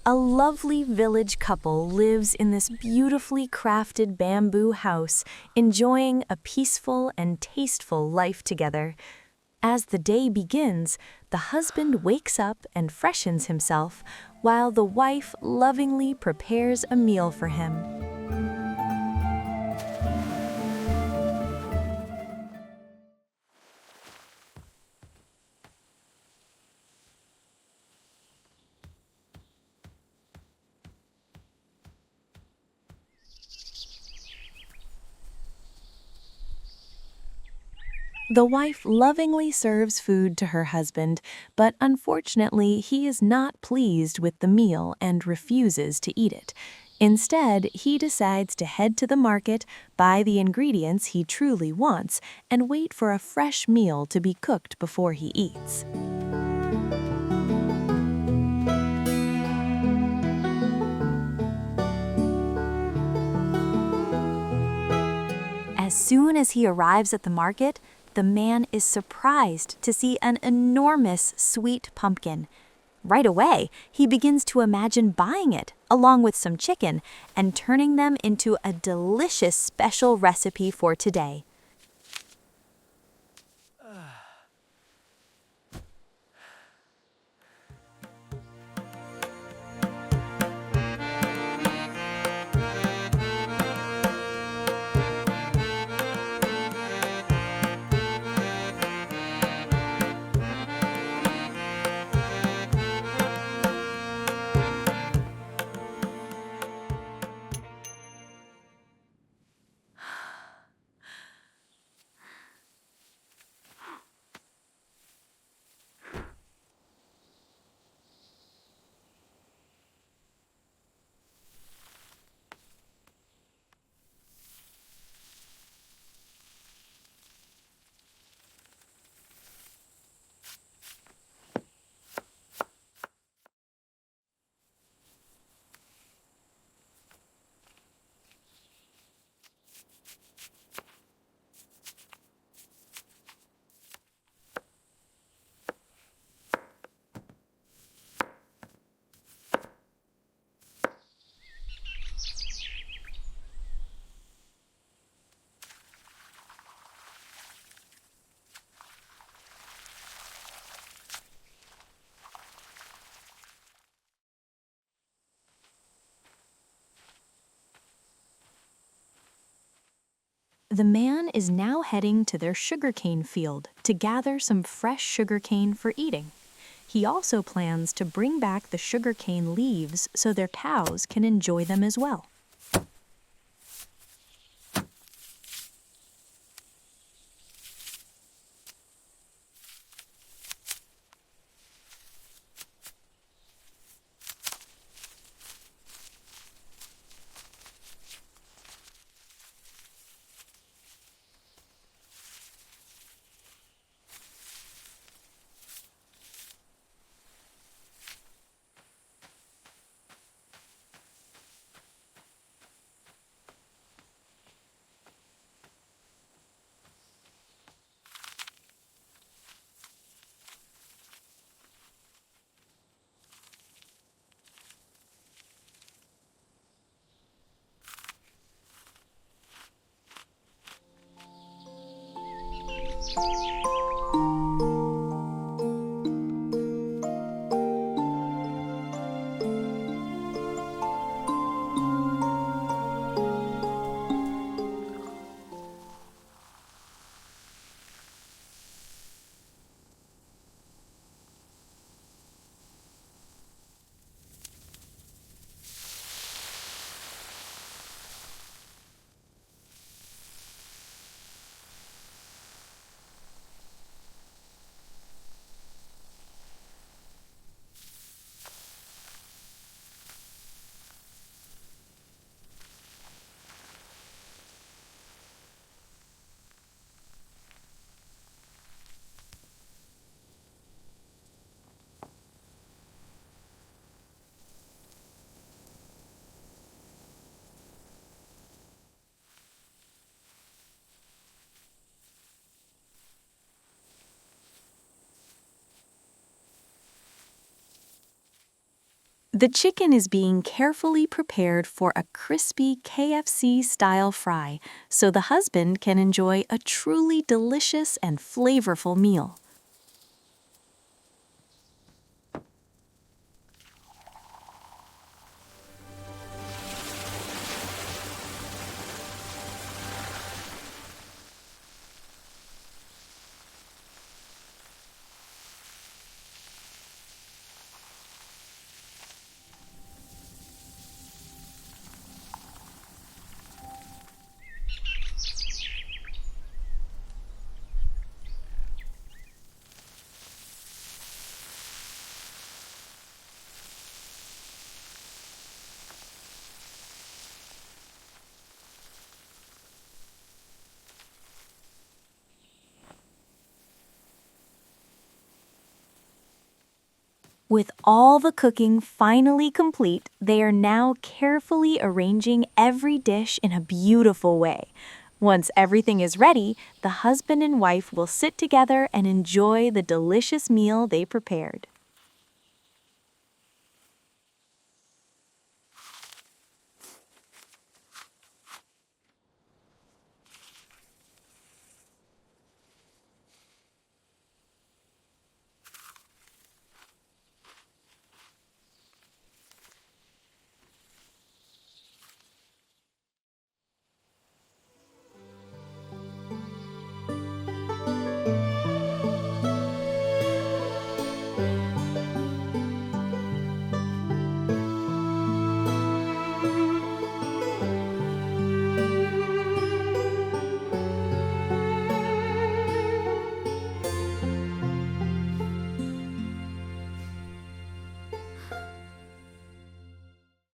A lovely village couple lives in this beautifully crafted bamboo house, enjoying a peaceful and tasteful life together. As the day begins, the husband wakes up and freshens himself, while the wife lovingly prepares a meal for him. The wife lovingly serves food to her husband, but unfortunately he is not pleased with the meal and refuses to eat it. Instead, he decides to head to the market, buy the ingredients he truly wants, and wait for a fresh meal to be cooked before he eats. As soon as he arrives at the market, the man is surprised to see an enormous sweet pumpkin. Right away, he begins to imagine buying it, along with some chicken, and turning them into a delicious special recipe for today. The man is now heading to their sugarcane field to gather some fresh sugarcane for eating. He also plans to bring back the sugarcane leaves so their cows can enjoy them as well. The chicken is being carefully prepared for a crispy KFC-style fry so the husband can enjoy a truly delicious and flavorful meal. With all the cooking finally complete, they are now carefully arranging every dish in a beautiful way. Once everything is ready, the husband and wife will sit together and enjoy the delicious meal they prepared.